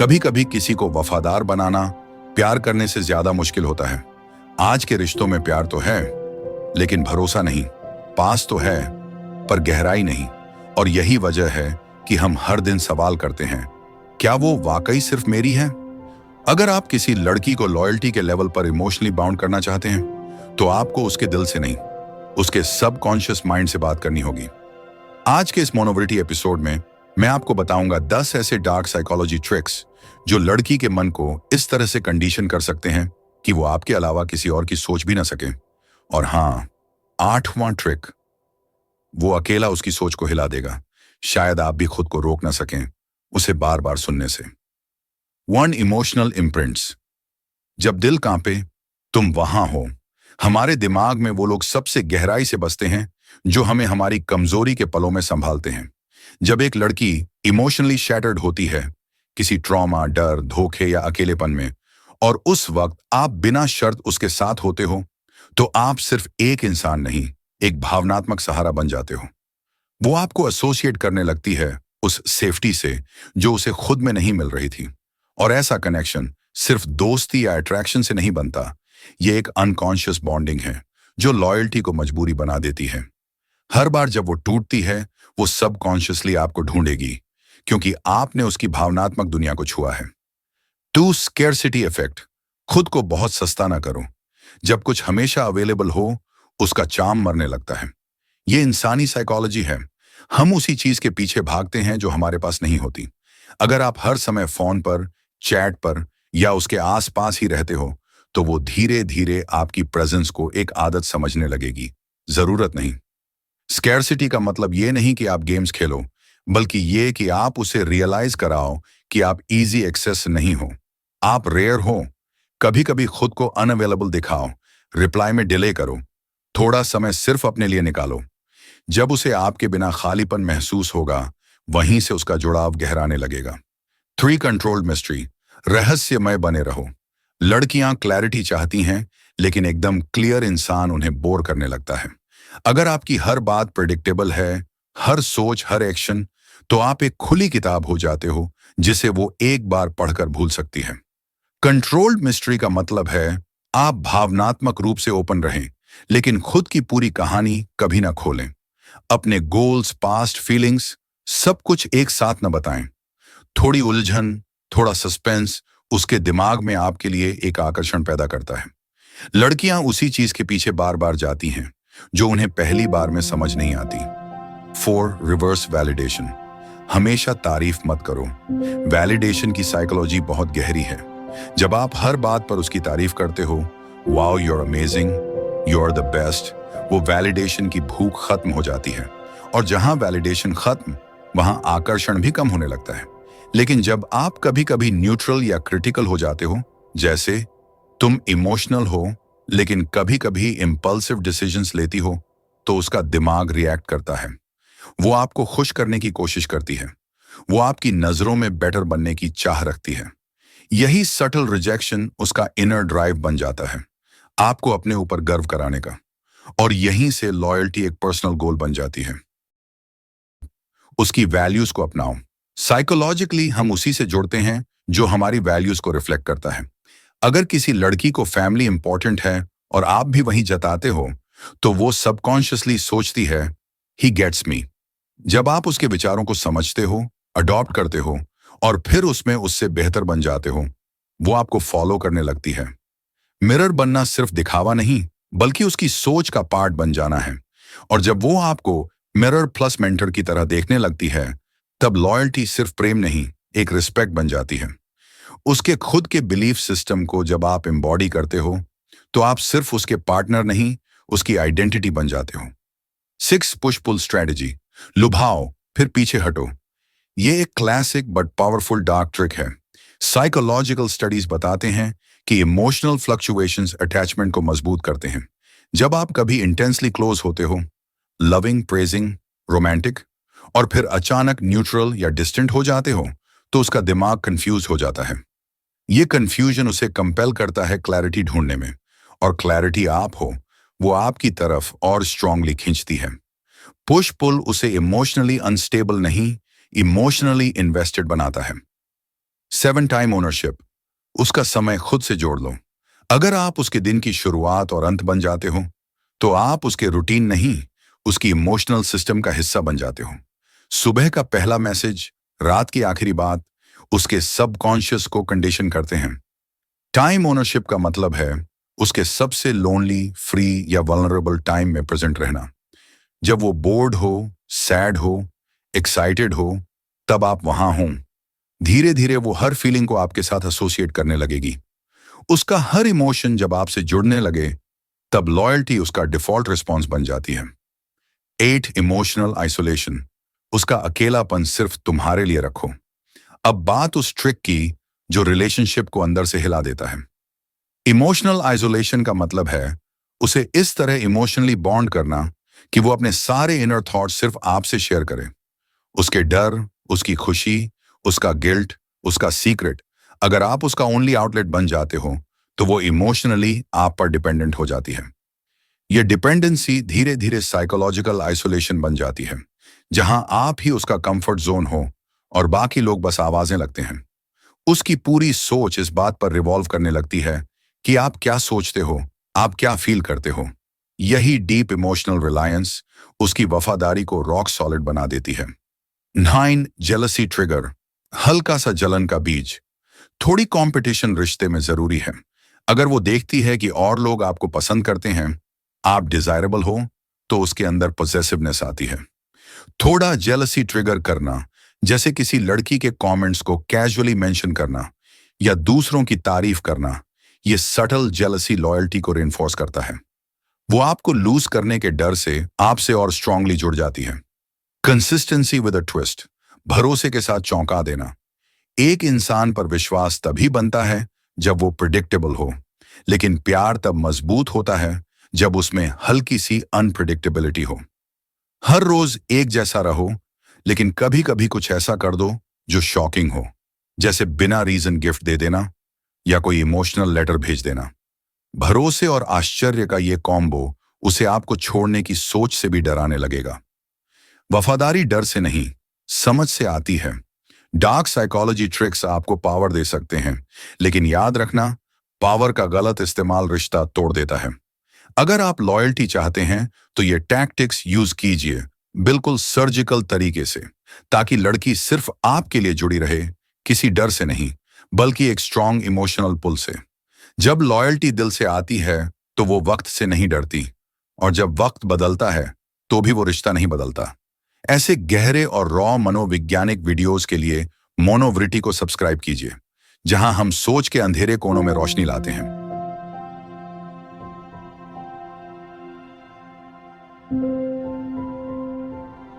कभी कभी किसी को वफादार बनाना प्यार करने से ज्यादा मुश्किल होता है। आज के रिश्तों में प्यार तो है, लेकिन भरोसा नहीं। पास तो है, पर गहराई नहीं। और यही वजह है कि हम हर दिन सवाल करते हैं, क्या वो वाकई सिर्फ मेरी है? अगर आप किसी लड़की को लॉयल्टी के लेवल पर इमोशनली बाउंड करना चाहते हैं, तो आपको उसके दिल से नहीं, उसके सबकॉन्शियस माइंड से बात करनी होगी। आज के इस मोनोवर्टी एपिसोड में मैं आपको बताऊंगा 10 ऐसे डार्क साइकोलॉजी ट्रिक्स जो लड़की के मन को इस तरह से कंडीशन कर सकते हैं कि वो आपके अलावा किसी और की सोच भी ना सके। और हाँ, 8वां ट्रिक, वो अकेला उसकी सोच को हिला देगा। शायद आप भी खुद को रोक ना सकें उसे बार बार सुनने से। 1 इमोशनल इम्प्रिंट्स। जब दिल कांपे, तुम वहां हो। हमारे दिमाग में वो लोग सबसे गहराई से बसते हैं जो हमें हमारी कमजोरी के पलों में संभालते हैं। जब एक लड़की इमोशनली शैटर्ड होती है, किसी ट्रॉमा, डर, धोखे या अकेलेपन में, और उस वक्त आप बिना शर्त उसके साथ होते हो, तो आप सिर्फ एक इंसान नहीं, एक भावनात्मक सहारा बन जाते हो। वो आपको एसोसिएट करने लगती है उस सेफ्टी से जो उसे खुद में नहीं मिल रही थी। और ऐसा कनेक्शन सिर्फ दोस्ती या अट्रैक्शन से नहीं बनता। ये एक अनकॉन्शियस बॉन्डिंग है जो लॉयल्टी को मजबूरी बना देती है। हर बार जब वो टूटती है, वो सबकॉन्शियसली आपको ढूंढेगी, क्योंकि आपने उसकी भावनात्मक दुनिया को छुआ है। 2 स्केर्सिटी इफेक्ट। खुद को बहुत सस्ता ना करो। जब कुछ हमेशा अवेलेबल हो, उसका चार्म मरने लगता है। ये इंसानी साइकोलॉजी है। हम उसी चीज के पीछे भागते हैं जो हमारे पास नहीं होती। अगर आप हर समय फोन पर, चैट पर या उसके आसपास ही रहते हो, तो वो धीरे धीरे आपकी प्रेजेंस को एक आदत समझने लगेगी, जरूरत नहीं। स्कैर्सिटी का मतलब ये नहीं कि आप गेम्स खेलो, बल्कि ये कि आप उसे रियलाइज कराओ कि आप इजी एक्सेस नहीं हो, आप रेयर हो। कभी कभी खुद को अनअवेलेबल दिखाओ, रिप्लाई में डिले करो, थोड़ा समय सिर्फ अपने लिए निकालो। जब उसे आपके बिना खालीपन महसूस होगा, वहीं से उसका जुड़ाव गहराने लगेगा। 3 कंट्रोल्ड मिस्ट्री। रहस्यमय बने रहो। लड़कियां क्लैरिटी चाहती हैं, लेकिन एकदम क्लियर इंसान उन्हें बोर करने लगता है। अगर आपकी हर बात प्रेडिक्टेबल है, हर सोच, हर एक्शन, तो आप एक खुली किताब हो जाते हो जिसे वो एक बार पढ़कर भूल सकती है। कंट्रोल्ड मिस्ट्री का मतलब है आप भावनात्मक रूप से ओपन रहें, लेकिन खुद की पूरी कहानी कभी ना खोलें। अपने गोल्स, पास्ट, फीलिंग्स, सब कुछ एक साथ न बताएं। थोड़ी उलझन, थोड़ा सस्पेंस उसके दिमाग में आपके लिए एक आकर्षण पैदा करता है। लड़कियां उसी चीज के पीछे बार बार जाती हैं जो उन्हें पहली बार में समझ नहीं आती। 4 रिवर्स वैलिडेशन। हमेशा तारीफ मत करो। वैलिडेशन की साइकोलॉजी बहुत गहरी है। जब आप हर बात पर उसकी तारीफ करते हो, wow you are amazing, you are the best, वो वैलिडेशन की भूख खत्म हो जाती है। और जहां वैलिडेशन खत्म, वहां आकर्षण भी कम होने लगता है। लेकिन जब आप कभी कभी न्यूट्रल या क्रिटिकल हो जाते हो, जैसे तुम इमोशनल हो लेकिन कभी कभी इम्पल्सिव डिसीजंस लेती हो, तो उसका दिमाग रिएक्ट करता है। वो आपको खुश करने की कोशिश करती है। वो आपकी नजरों में बेटर बनने की चाह रखती है। यही सटल रिजेक्शन उसका इनर ड्राइव बन जाता है, आपको अपने ऊपर गर्व कराने का। और यहीं से लॉयल्टी एक पर्सनल गोल बन जाती है। उसकी वैल्यूज को अपनाओ। साइकोलॉजिकली हम उसी से जुड़ते हैं जो हमारी वैल्यूज को रिफ्लेक्ट करता है। अगर किसी लड़की को फैमिली इंपॉर्टेंट है और आप भी वही जताते हो, तो वो सबकॉन्शियसली सोचती है, ही गेट्स मी। जब आप उसके विचारों को समझते हो, अडॉप्ट करते हो और फिर उसमें उससे बेहतर बन जाते हो, वो आपको फॉलो करने लगती है। मिरर बनना सिर्फ दिखावा नहीं, बल्कि उसकी सोच का पार्ट बन जाना है। और जब वो आपको मिरर प्लस मेंटर की तरह देखने लगती है, तब लॉयल्टी सिर्फ प्रेम नहीं, एक रिस्पेक्ट बन जाती है। उसके खुद के बिलीफ सिस्टम को जब आप एम्बॉडी करते हो, तो आप सिर्फ उसके पार्टनर नहीं, उसकी आइडेंटिटी बन जाते हो। 6 पुश पुल स्ट्रेटजी। लुभाओ फिर पीछे हटो। ये एक classic but powerful dark trick है। साइकोलॉजिकल स्टडीज बताते हैं कि इमोशनल फ्लक्चुएशंस अटैचमेंट को मजबूत करते हैं। जब आप कभी इंटेंसली क्लोज होते हो, लविंग, प्रेजिंग, रोमांटिक, और फिर अचानक न्यूट्रल या डिस्टेंट हो जाते हो, तो उसका दिमाग कंफ्यूज हो जाता है। ये कंफ्यूजन उसे कंपेल करता है क्लैरिटी ढूंढने में, और क्लैरिटी आप हो, वो आपकी तरफ और स्ट्रांगली खींचती है। पुश पुल उसे इमोशनली अनस्टेबल नहीं, इमोशनली इन्वेस्टेड बनाता है। 7 टाइम ओनरशिप, उसका समय खुद से जोड़ लो। अगर आप उसके दिन की शुरुआत और अंत बन जाते हो, तो आप उसके रूटीन नहीं, उसकी इमोशनल सिस्टम का हिस्सा बन जाते हो। सुबह का पहला मैसेज, रात की आखिरी बात, उसके सबकॉन्शियस को कंडीशन करते हैं। टाइम ओनरशिप का मतलब है उसके सबसे लोनली, फ्री या वल्नरेबल टाइम में प्रेजेंट रहना। जब वो बोर्ड हो, सैड हो, एक्साइटेड हो, तब आप वहां हों। धीरे धीरे वो हर फीलिंग को आपके साथ एसोसिएट करने लगेगी। उसका हर इमोशन जब आपसे जुड़ने लगे, तब लॉयल्टी उसका डिफॉल्ट रिस्पॉन्स बन जाती है। 8 इमोशनल आइसोलेशन, उसका अकेलापन सिर्फ तुम्हारे लिए रखो। अब बात उस ट्रिक की जो रिलेशनशिप को अंदर से हिला देता है। इमोशनल आइसोलेशन का मतलब है उसे इस तरह इमोशनली बॉन्ड करना कि वो अपने सारे इनर थॉट्स सिर्फ आपसे शेयर करे। उसके डर, उसकी खुशी, उसका गिल्ट, उसका सीक्रेट, अगर आप उसका ओनली आउटलेट बन जाते हो, तो वो इमोशनली आप पर डिपेंडेंट हो जाती है। यह डिपेंडेंसी धीरे धीरे साइकोलॉजिकल आइसोलेशन बन जाती है, जहां आप ही उसका कंफर्ट जोन हो और बाकी लोग बस आवाजें लगते हैं। उसकी पूरी सोच इस बात पर रिवॉल्व करने लगती है कि आप क्या सोचते हो, आप क्या फील करते हो। यही डीप इमोशनल रिलायंस उसकी वफादारी को रॉक सॉलिड बना देती है। 9 जेलसी ट्रिगर, हल्का सा जलन का बीज। थोड़ी कंपटीशन रिश्ते में जरूरी है। अगर वो देखती है कि और लोग आपको पसंद करते हैं, आप डिजायरेबल हो, तो उसके अंदर पॉसेसिवनेस आती है। थोड़ा जेलसी ट्रिगर करना, जैसे किसी लड़की के कमेंट्स को कैजुअली मेंशन करना या दूसरों की तारीफ करना, ये सटल जेलसी लॉयल्टी को रिइंफोर्स करता है। वो आपको लूज करने के डर से आपसे और स्ट्रांगली जुड़ जाती है। कंसिस्टेंसी विद अ ट्विस्ट, भरोसे के साथ चौंका देना। एक इंसान पर विश्वास तभी बनता है जब वो प्रिडिक्टेबल हो, लेकिन प्यार तब मजबूत होता है जब उसमें हल्की सी अनप्रिडिक्टेबिलिटी हो। हर रोज एक जैसा रहो, लेकिन कभी कभी कुछ ऐसा कर दो जो शॉकिंग हो, जैसे बिना रीजन गिफ्ट दे देना या कोई इमोशनल लेटर भेज देना। भरोसे और आश्चर्य का ये कॉम्बो उसे आपको छोड़ने की सोच से भी डराने लगेगा। वफादारी डर से नहीं, समझ से आती है। डार्क साइकोलॉजी ट्रिक्स आपको पावर दे सकते हैं, लेकिन याद रखना, पावर का गलत इस्तेमाल रिश्ता तोड़ देता है। अगर आप लॉयल्टी चाहते हैं, तो ये टैक्टिक्स यूज कीजिए, बिल्कुल सर्जिकल तरीके से, ताकि लड़की सिर्फ आपके लिए जुड़ी रहे, किसी डर से नहीं, बल्कि एक स्ट्रॉन्ग इमोशनल पुल से। जब लॉयल्टी दिल से आती है, तो वो वक्त से नहीं डरती, और जब वक्त बदलता है, तो भी वो रिश्ता नहीं बदलता। ऐसे गहरे और रॉ मनोवैज्ञानिक वीडियोस के लिए मोनोवृत्ति को सब्सक्राइब कीजिए, जहां हम सोच के अंधेरे कोनों में रोशनी लाते हैं।